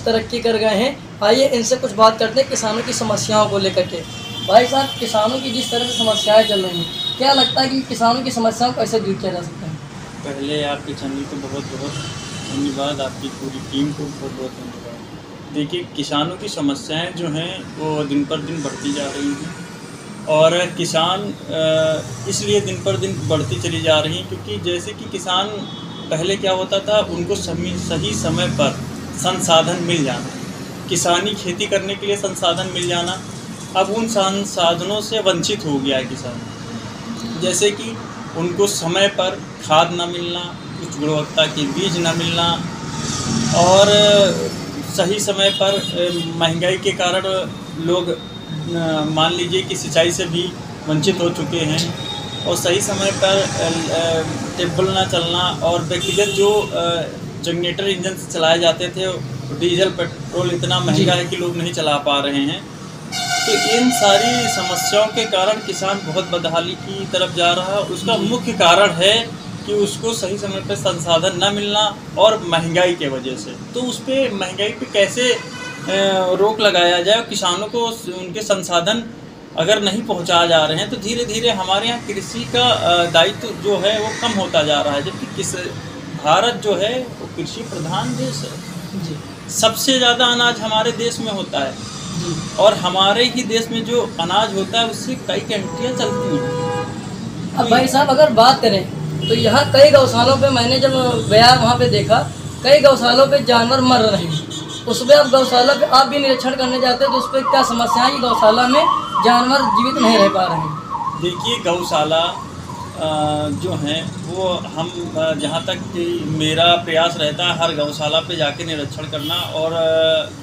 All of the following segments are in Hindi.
तरक्की कर गए हैं। आइए इनसे कुछ बात करते हैं किसानों की समस्याओं को लेकर के। भाई साहब, किसानों की जिस तरह से समस्याएं चल रही हैं, क्या लगता है कि किसानों की समस्याओं को कैसे दूर किया जा सकता है? पहले आपके चैनल को बहुत बहुत धन्यवाद, आपकी पूरी टीम को बहुत बहुत धन्यवाद। देखिए, किसानों की समस्याएं जो हैं वो दिन पर दिन बढ़ती जा रही हैं और किसान इसलिए दिन पर दिन बढ़ती चली जा रही हैं क्योंकि जैसे कि किसान पहले क्या होता था, उनको सही समय पर संसाधन मिल जाना, किसानी खेती करने के लिए संसाधन मिल जाना, अब उन संसाधनों से वंचित हो गया है किसान। जैसे कि उनको समय पर खाद ना मिलना, उच्च गुणवत्ता के बीज ना मिलना और सही समय पर महंगाई के कारण लोग मान लीजिए कि सिंचाई से भी वंचित हो चुके हैं और सही समय पर टेबल ना चलना और व्यक्तिगत जो जनरेटर इंजन से चलाए जाते थे, डीजल पेट्रोल इतना महंगा है कि लोग नहीं चला पा रहे हैं। तो इन सारी समस्याओं के कारण किसान बहुत बदहाली की तरफ जा रहा है। उसका मुख्य कारण है कि उसको सही समय पर संसाधन न मिलना और महंगाई के वजह से। तो उस पर महंगाई पे कैसे रोक लगाया जाए, किसानों को उनके संसाधन अगर नहीं पहुंचा जा रहे हैं तो धीरे धीरे हमारे यहाँ कृषि का दायित्व जो है वो कम होता जा रहा है। जबकि भारत जो है वो कृषि प्रधान देश है जी। सबसे ज़्यादा अनाज हमारे देश में होता है जी। और हमारे ही देश में जो अनाज होता है उससे कई कंट्रियाँ चलती हैं। अब भाई साहब, अगर बात करें तो यहाँ कई गौशालों पे मैंने जब गया वहाँ पे देखा कई गौशालों पे जानवर मर रहे हैं। उस पर आप गौशाला पे आप भी निरीक्षण करने जाते हैं तो उस पर क्या समस्या है कि गौशाला में जानवर जीवित नहीं रह पा रहे हैं? देखिए, गौशाला जो हैं वो हम जहाँ तक कि मेरा प्रयास रहता है हर गौशाला पे जाके निरीक्षण करना और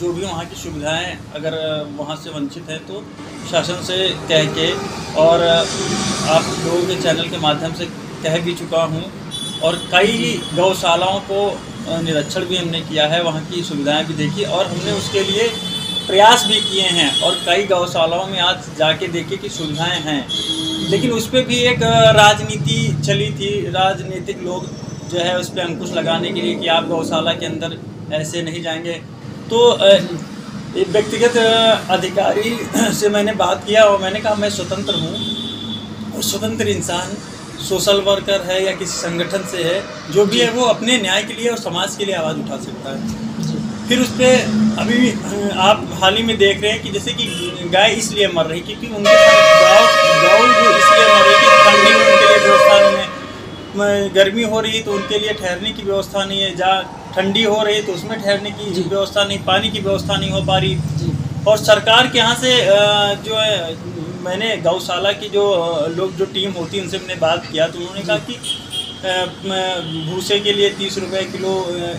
जो भी वहाँ की सुविधाएं अगर वहाँ से वंचित है तो शासन से कह के और आप लोगों के चैनल के माध्यम से कह भी चुका हूँ और कई गौशालाओं को निरीक्षण भी हमने किया है, वहाँ की सुविधाएं भी देखी और हमने उसके लिए प्रयास भी किए हैं और कई गौशालाओं में आज जाके देखे कि सुविधाएं हैं। लेकिन उस पर भी एक राजनीति चली थी, राजनीतिक लोग जो है उस पर अंकुश लगाने के लिए कि आप गौशाला के अंदर ऐसे नहीं जाएंगे। तो एक व्यक्तिगत अधिकारी से मैंने बात किया और मैंने कहा मैं स्वतंत्र हूँ और स्वतंत्र इंसान सोशल वर्कर है या किसी संगठन से है, जो भी है वो अपने न्याय के लिए और समाज के लिए आवाज़ उठा सकता है। फिर उस पर अभी आप हाल ही में देख रहे हैं कि जैसे कि गाय इसलिए मर रही क्योंकि उनके गौ जो इसलिए मर रही कि ठंडी में उनके लिए व्यवस्था नहीं है, गर्मी हो रही है तो उनके लिए ठहरने की व्यवस्था नहीं है, जहाँ ठंडी हो रही है तो उसमें ठहरने की व्यवस्था नहीं, पानी की व्यवस्था नहीं हो पा रही। और सरकार के यहाँ से जो है मैंने गौशाला की जो लोग जो टीम होती है उनसे मैंने बात किया तो उन्होंने कहा कि भूसे के लिए 30 रुपये किलो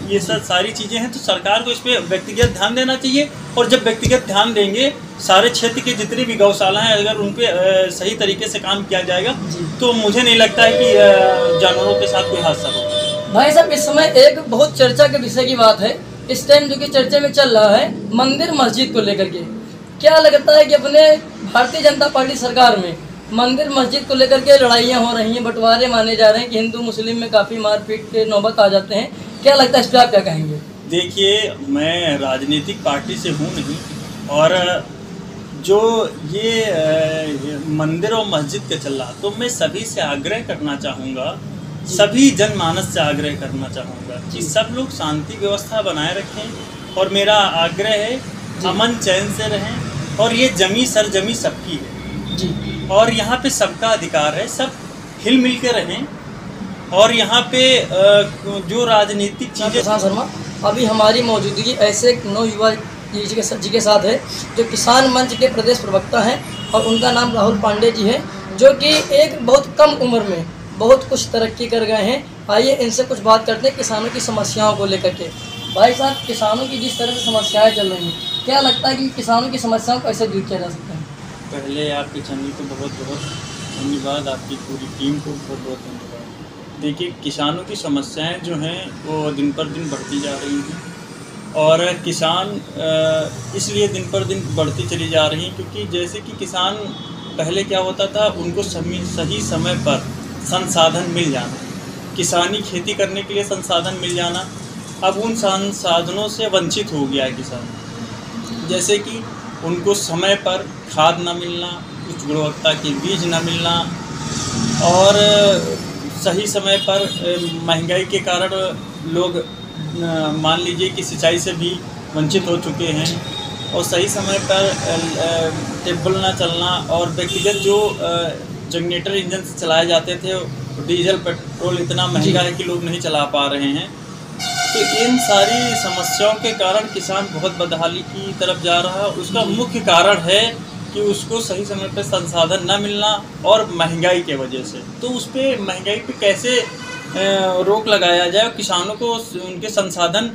ये सब सारी चीज़ें हैं। तो सरकार को इस पर व्यक्तिगत ध्यान देना चाहिए और जब व्यक्तिगत ध्यान देंगे सारे क्षेत्र के जितनी भी गौशाला हैं अगर उन पर सही तरीके से काम किया जाएगा तो मुझे नहीं लगता है कि जानवरों के साथ कोई हादसा होगा। भाई साहब, इस समय एक बहुत चर्चा के विषय की बात है, इस टाइम जो कि चर्चे में चल रहा है मंदिर मस्जिद को लेकर के। क्या लगता है कि अपने भारतीय जनता पार्टी सरकार में मंदिर मस्जिद को लेकर के लड़ाइयाँ हो रही हैं, बंटवारे माने जा रहे हैं कि हिंदू मुस्लिम में काफ़ी मारपीट के नौबत आ जाते हैं, क्या लगता है इस पर आप क्या कहेंगे? देखिए, मैं राजनीतिक पार्टी से हूँ नहीं और जो ये मंदिर और मस्जिद का चल रहा तो मैं सभी से आग्रह करना चाहूँगा, सभी जनमानस से आग्रह करना चाहूँगा कि सब लोग शांति व्यवस्था बनाए रखें और मेरा आग्रह है अमन चैन से रहें और ये जमी सरजमी सबकी है जी और यहाँ पे सबका अधिकार है, सब हिल मिल के रहें और यहाँ पे जो राजनीतिक चीज़ें। शर्मा, अभी हमारी मौजूदगी ऐसे नौयुवा जी के साथ है जो किसान मंच के प्रदेश प्रवक्ता हैं और उनका नाम राहुल पांडे जी है, जो कि एक बहुत कम उम्र में बहुत कुछ तरक्की कर गए हैं। आइए इनसे कुछ बात करते हैं किसानों की समस्याओं को लेकर के। भाई साहब, किसानों की जिस तरह से समस्याएं चल रही हैं, क्या लगता है कि किसानों की समस्याओं को कैसे दूर किया जा सकता है? पहले आपके चैनल को बहुत बहुत धन्यवाद, आपकी पूरी टीम को बहुत बहुत धन्यवाद। देखिए, किसानों की समस्याएं जो हैं वो दिन पर दिन बढ़ती जा रही हैं और किसान इसलिए दिन पर दिन बढ़ती चली जा रही हैं क्योंकि जैसे कि किसान पहले क्या होता था, उनको सही समय पर संसाधन मिल जाना, किसानी खेती करने के लिए संसाधन मिल जाना अब उन संसाधनों से वंचित हो गया है किसान। जैसे कि उनको समय पर खाद न मिलना, उच्च गुणवत्ता के बीज न मिलना, और सही समय पर महंगाई के कारण लोग मान लीजिए कि सिंचाई से भी वंचित हो चुके हैं, और सही समय पर टेबल ना चलना, और व्यक्तिगत जो जनरेटर इंजन से चलाए जाते थे, डीजल पेट्रोल इतना महंगा है कि लोग नहीं चला पा रहे हैं। तो इन सारी समस्याओं के कारण किसान बहुत बदहाली की तरफ जा रहा है। उसका मुख्य कारण है कि उसको सही समय पर संसाधन न मिलना और महंगाई के वजह से। तो उस पर महंगाई पे कैसे रोक लगाया जाए, किसानों को उनके संसाधन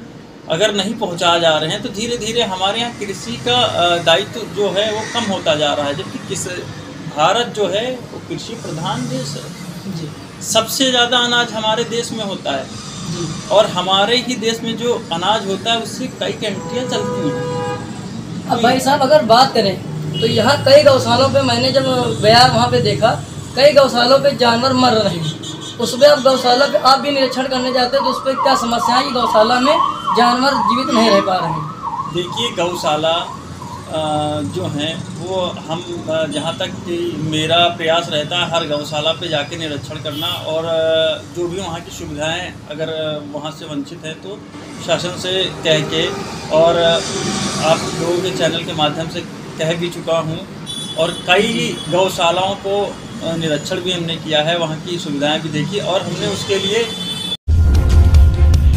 अगर नहीं पहुंचाए जा रहे हैं तो धीरे धीरे हमारे यहाँ कृषि का दायित्व जो है वो कम होता जा रहा है। जबकि भारत जो है वो कृषि प्रधान देश है जी। सबसे ज़्यादा अनाज हमारे देश में होता है जी। और हमारे ही देश में जो अनाज होता है उससे कई कंट्रियाँ चलती हैं। अब भाई साहब अगर बात करें तो यहाँ कई गौशालों पे मैंने जब गया वहाँ पे देखा कई गौशालों पे जानवर मर रहे हैं। उस पर आप गौशाला पे आप भी निरीक्षण करने जाते हैं तो उस पर क्या समस्या है कि गौशाला में जानवर जीवित नहीं रह पा रहे हैं? देखिए, गौशाला जो हैं वो हम जहाँ तक कि मेरा प्रयास रहता है हर गौशाला पे जाके निरीक्षण करना, और जो भी वहाँ की सुविधाएं अगर वहाँ से वंचित हैं तो शासन से कह के, और आप लोगों के चैनल के माध्यम से कह भी चुका हूँ, और कई गौशालाओं को निरीक्षण भी हमने किया है, वहाँ की सुविधाएं भी देखी, और हमने उसके लिए